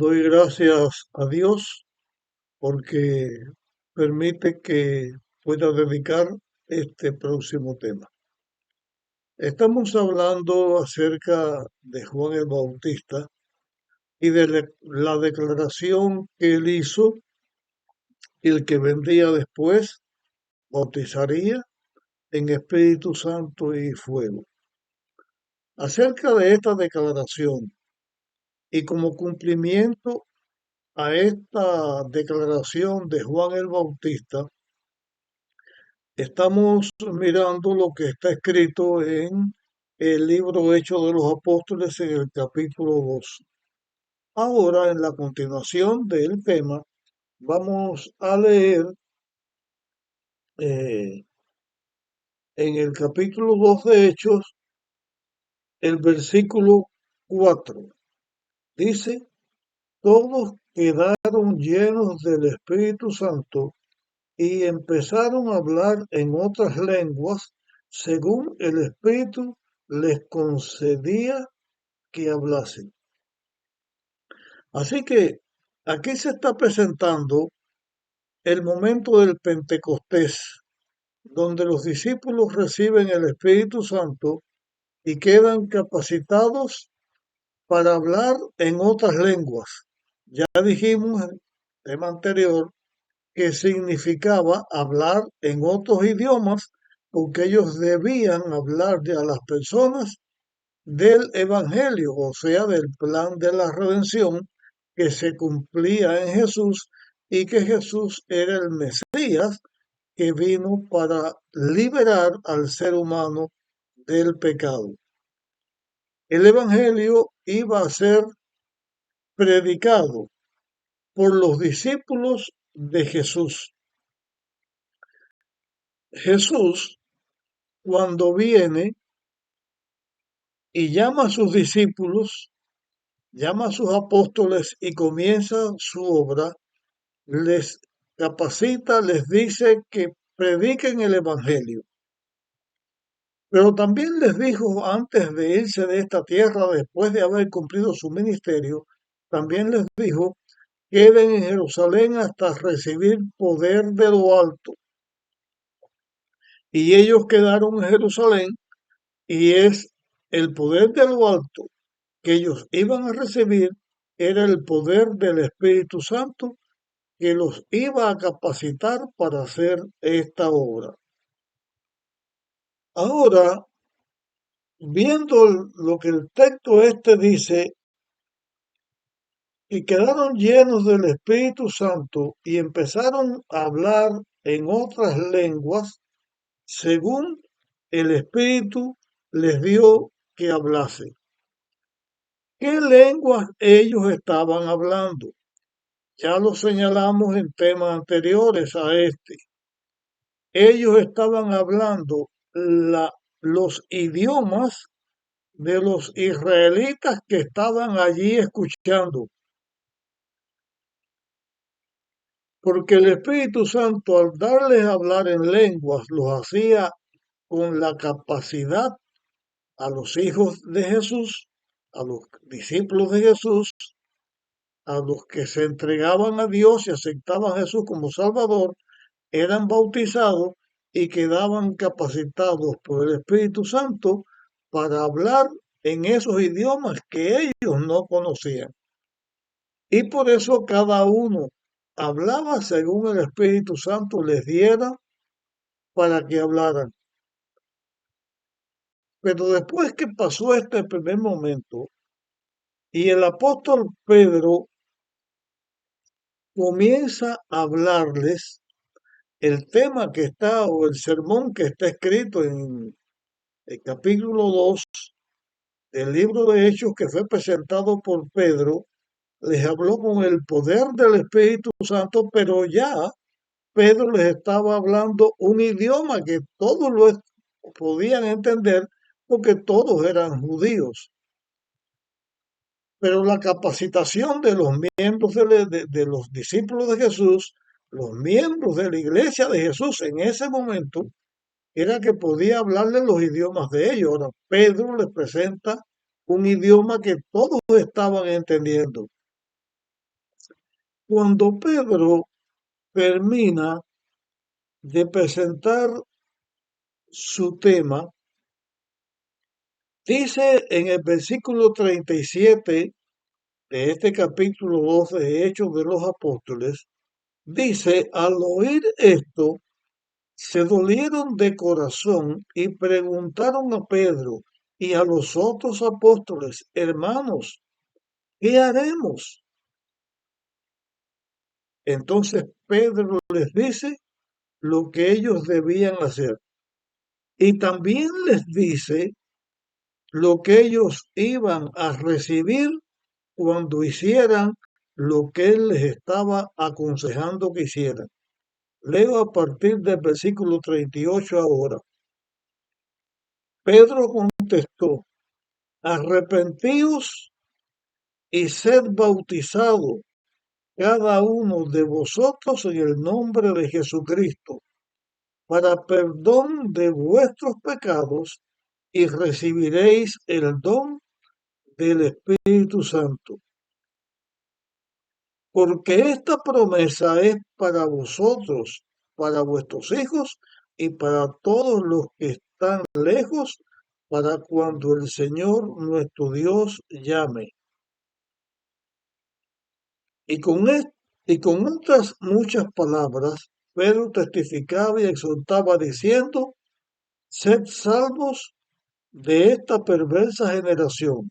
Doy gracias a Dios porque permite que pueda dedicar este próximo tema. Estamos hablando acerca de Juan el Bautista y de la declaración que él hizo, el que vendría después bautizaría en Espíritu Santo y fuego. Acerca de esta declaración y como cumplimiento a esta declaración de Juan el Bautista, estamos mirando lo que está escrito en el libro Hechos de los Apóstoles en el capítulo 2. Ahora, en la continuación del tema, vamos a leer eh, en el capítulo 2 de Hechos el versículo 4. Dice, todos quedaron llenos del Espíritu Santo y empezaron a hablar en otras lenguas según el Espíritu les concedía que hablasen. Así que aquí se está presentando el momento del Pentecostés, donde los discípulos reciben el Espíritu Santo y quedan capacitados para hablar en otras lenguas. Ya dijimos en el tema anterior que significaba hablar en otros idiomas porque ellos debían hablarle a las personas del Evangelio, o sea, del plan de la redención que se cumplía en Jesús y que Jesús era el Mesías que vino para liberar al ser humano del pecado. El Evangelio iba a ser predicado por los discípulos de Jesús. Jesús, cuando viene y llama a sus discípulos, llama a sus apóstoles y comienza su obra, les capacita, les dice que prediquen el Evangelio. Pero también les dijo antes de irse de esta tierra, después de haber cumplido su ministerio, también les dijo, queden en Jerusalén hasta recibir poder de lo alto. Y ellos quedaron en Jerusalén y es el poder de lo alto que ellos iban a recibir, era el poder del Espíritu Santo que los iba a capacitar para hacer esta obra. Ahora, viendo lo que el texto este dice, y quedaron llenos del Espíritu Santo y empezaron a hablar en otras lenguas, según el Espíritu les dio que hablase. ¿Qué lenguas ellos estaban hablando? Ya lo señalamos en temas anteriores a este. Ellos estaban hablando los idiomas de los israelitas que estaban allí escuchando, porque el Espíritu Santo al darles a hablar en lenguas los hacía con la capacidad a los hijos de Jesús, a los discípulos de Jesús, a los que se entregaban a Dios y aceptaban a Jesús como Salvador, eran bautizados y quedaban capacitados por el Espíritu Santo para hablar en esos idiomas que ellos no conocían. Y por eso cada uno hablaba según el Espíritu Santo les diera para que hablaran. Pero después que pasó este primer momento y el apóstol Pedro comienza a hablarles el tema que está o el sermón que está escrito en el capítulo 2 del libro de Hechos que fue presentado por Pedro, les habló con el poder del Espíritu Santo, pero ya Pedro les estaba hablando un idioma que todos lo podían entender porque todos eran judíos. Pero la capacitación de los miembros de los discípulos de Jesús, los miembros de la iglesia de Jesús en ese momento, era que podía hablarle los idiomas de ellos. Ahora, Pedro les presenta un idioma que todos estaban entendiendo. Cuando Pedro termina de presentar su tema, dice en el versículo 37 de este capítulo 2 de Hechos de los Apóstoles, dice, al oír esto, se dolieron de corazón y preguntaron a Pedro y a los otros apóstoles, hermanos, ¿qué haremos? Entonces Pedro les dice lo que ellos debían hacer y también les dice lo que ellos iban a recibir cuando hicieran lo que él les estaba aconsejando que hicieran. Leo a partir del versículo 38 ahora. Pedro contestó, arrepentíos y sed bautizado cada uno de vosotros en el nombre de Jesucristo para perdón de vuestros pecados y recibiréis el don del Espíritu Santo. Porque esta promesa es para vosotros, para vuestros hijos y para todos los que están lejos, para cuando el Señor nuestro Dios llame. Y con otras muchas palabras, Pedro testificaba y exhortaba diciendo, sed salvos de esta perversa generación.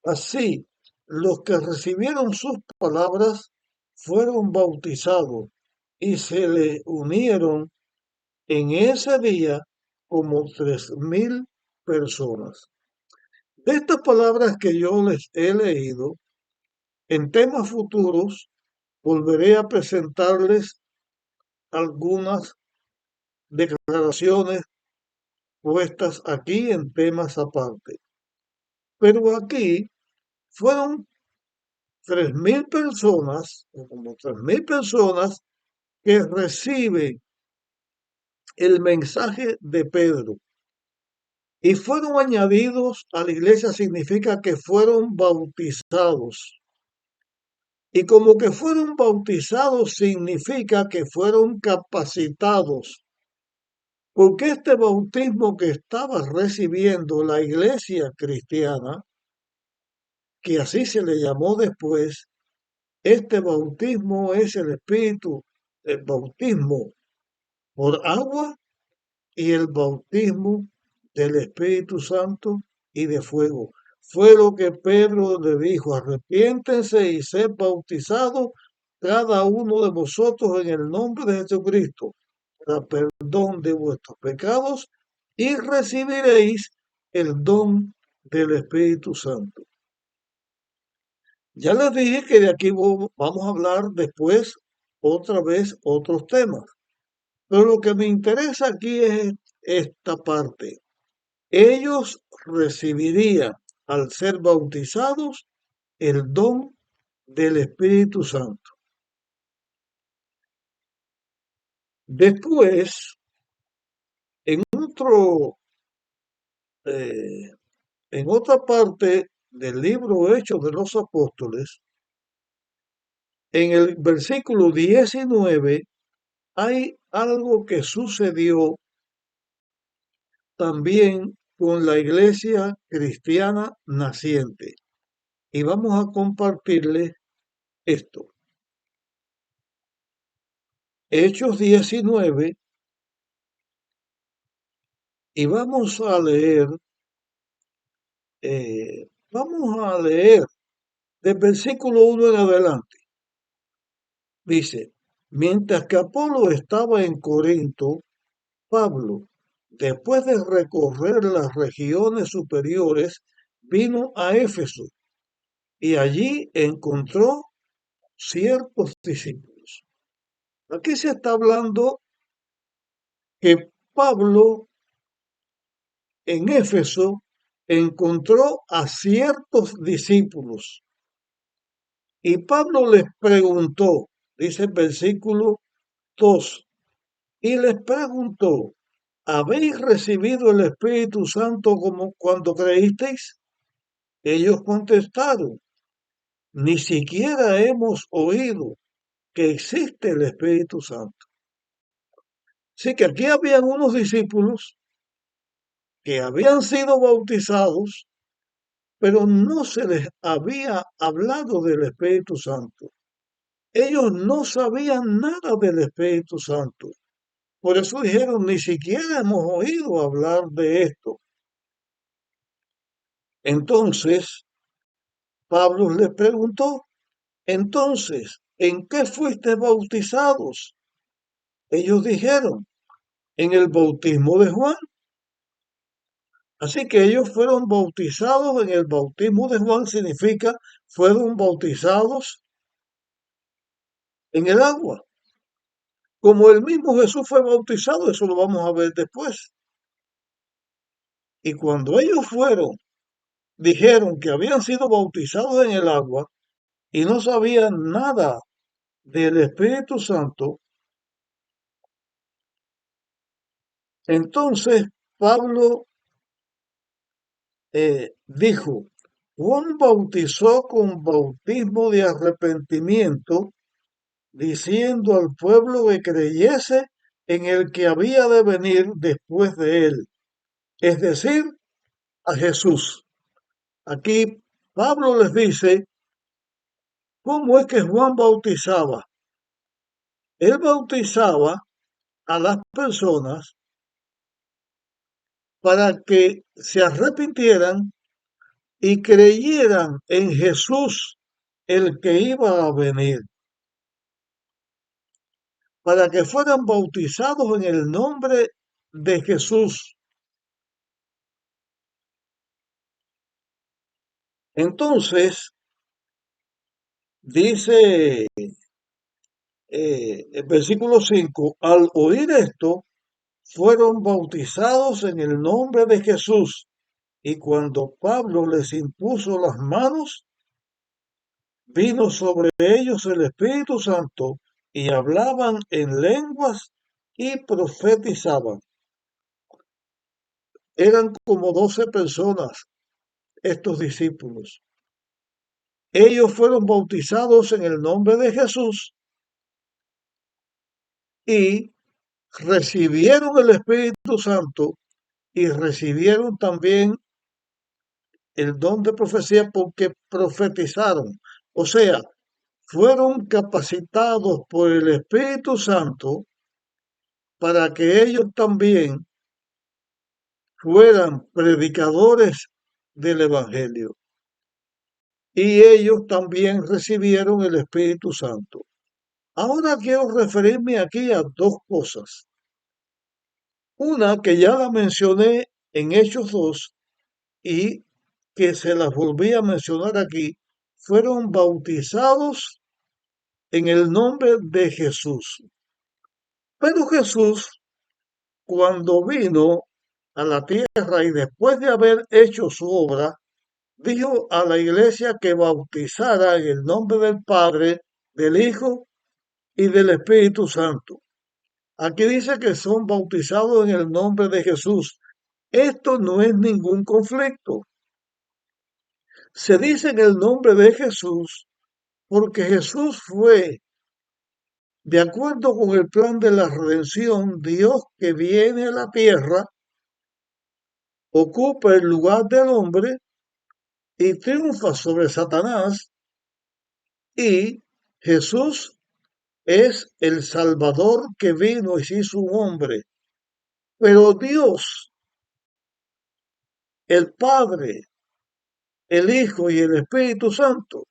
Así, los que recibieron sus palabras fueron bautizados y se le unieron en ese día como 3,000 personas. De estas palabras que yo les he leído, en temas futuros volveré a presentarles algunas declaraciones puestas aquí en temas aparte. Pero aquí fueron 3,000 personas, o como 3,000 personas, que reciben el mensaje de Pedro y fueron añadidos a la iglesia, significa que fueron bautizados. Y como que fueron bautizados significa que fueron capacitados, porque este bautismo que estaba recibiendo la iglesia cristiana, que así se le llamó después, este bautismo es el espíritu, el bautismo por agua y el bautismo del Espíritu Santo y de fuego. Fue lo que Pedro le dijo, arrepiéntense y sed bautizados cada uno de vosotros en el nombre de Jesucristo para perdón de vuestros pecados y recibiréis el don del Espíritu Santo. Ya les dije que de aquí vamos a hablar después otra vez otros temas, pero lo que me interesa aquí es esta parte. Ellos recibirían al ser bautizados el don del Espíritu Santo. Después, en otro, eh, en otra parte del libro Hechos de los Apóstoles, en el versículo 19, hay algo que sucedió también con la iglesia cristiana naciente. Y vamos a compartirles esto. Hechos 19, y vamos a leer del versículo 1 en adelante. Dice, mientras que Apolo estaba en Corinto, Pablo, después de recorrer las regiones superiores, vino a Éfeso y allí encontró ciertos discípulos. Aquí se está hablando que Pablo en Éfeso encontró a ciertos discípulos y Pablo les preguntó, dice el versículo 2, y les preguntó, ¿habéis recibido el Espíritu Santo como cuando creísteis? Ellos contestaron, ni siquiera hemos oído que existe el Espíritu Santo. Así que aquí habían unos discípulos que habían sido bautizados, pero no se les había hablado del Espíritu Santo. Ellos no sabían nada del Espíritu Santo. Por eso dijeron, ni siquiera hemos oído hablar de esto. Entonces, Pablo les preguntó, entonces, ¿en qué fuiste bautizados? Ellos dijeron, en el bautismo de Juan. Así que ellos fueron bautizados en el bautismo de Juan, significa fueron bautizados en el agua. Como el mismo Jesús fue bautizado, eso lo vamos a ver después. Y cuando ellos fueron, dijeron que habían sido bautizados en el agua y no sabían nada del Espíritu Santo, entonces Pablo dijo, Juan bautizó con bautismo de arrepentimiento, diciendo al pueblo que creyese en el que había de venir después de él, es decir, a Jesús. Aquí Pablo les dice cómo es que Juan bautizaba. Él bautizaba a las personas para que se arrepintieran y creyeran en Jesús, el que iba a venir, para que fueran bautizados en el nombre de Jesús. Entonces, dice el versículo 5, al oír esto, fueron bautizados en el nombre de Jesús. Y cuando Pablo les impuso las manos, vino sobre ellos el Espíritu Santo y hablaban en lenguas y profetizaban. Eran como 12 personas estos discípulos. Ellos fueron bautizados en el nombre de Jesús y recibieron el Espíritu Santo y recibieron también el don de profecía porque profetizaron. O sea, fueron capacitados por el Espíritu Santo para que ellos también fueran predicadores del Evangelio. Y ellos también recibieron el Espíritu Santo. Ahora quiero referirme aquí a dos cosas. Una que ya la mencioné en Hechos 2 y que se las volví a mencionar aquí, fueron bautizados en el nombre de Jesús. Pero Jesús, cuando vino a la tierra y después de haber hecho su obra, dijo a la iglesia que bautizara en el nombre del Padre, del Hijo y del Espíritu Santo. Aquí dice que son bautizados en el nombre de Jesús. Esto no es ningún conflicto. Se dice en el nombre de Jesús porque Jesús fue, de acuerdo con el plan de la redención, Dios que viene a la tierra, ocupa el lugar del hombre y triunfa sobre Satanás, y Jesús es el Salvador que vino y se hizo un hombre. Pero Dios, el Padre, el Hijo y el Espíritu Santo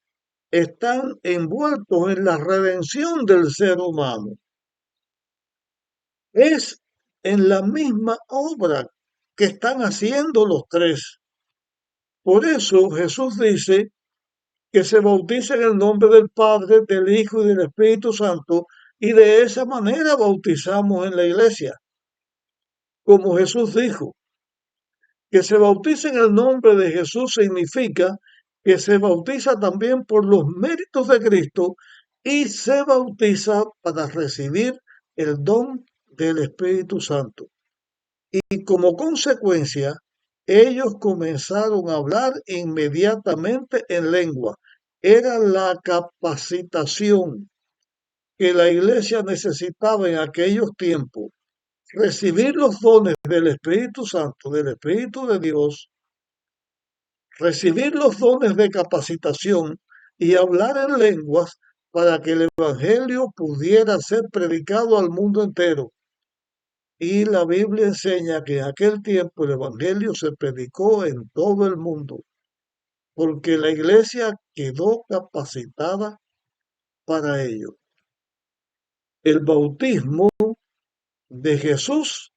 están envueltos en la redención del ser humano. Es en la misma obra que están haciendo los tres. Por eso Jesús dice que se bautice en el nombre del Padre, del Hijo y del Espíritu Santo, y de esa manera bautizamos en la iglesia. Como Jesús dijo, que se bautice en el nombre de Jesús significa que se bautiza también por los méritos de Cristo y se bautiza para recibir el don del Espíritu Santo. Y como consecuencia, ellos comenzaron a hablar inmediatamente en lengua. Era la capacitación. que la iglesia necesitaba en aquellos tiempos recibir los dones del Espíritu Santo, del Espíritu de Dios, recibir los dones de capacitación y hablar en lenguas para que el Evangelio pudiera ser predicado al mundo entero. Y la Biblia enseña que en aquel tiempo el Evangelio se predicó en todo el mundo, porque la iglesia quedó capacitada para ello. El bautismo de Jesús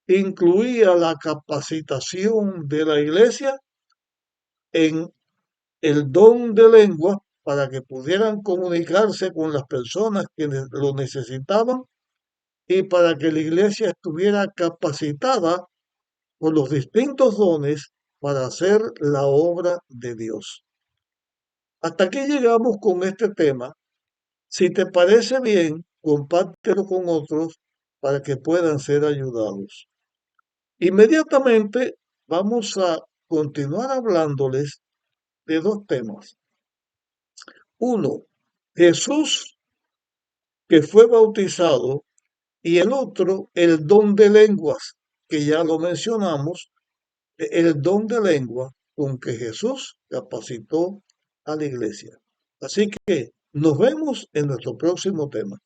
incluía la capacitación de la iglesia en el don de lengua para que pudieran comunicarse con las personas que lo necesitaban y para que la iglesia estuviera capacitada por los distintos dones para hacer la obra de Dios. Hasta aquí llegamos con este tema. Si te parece bien, compártelo con otros para que puedan ser ayudados. Inmediatamente vamos a continuar hablándoles de dos temas. Uno, Jesús que fue bautizado, y el otro, el don de lenguas, que ya lo mencionamos, el don de lengua con que Jesús capacitó a la iglesia. Así que nos vemos en nuestro próximo tema.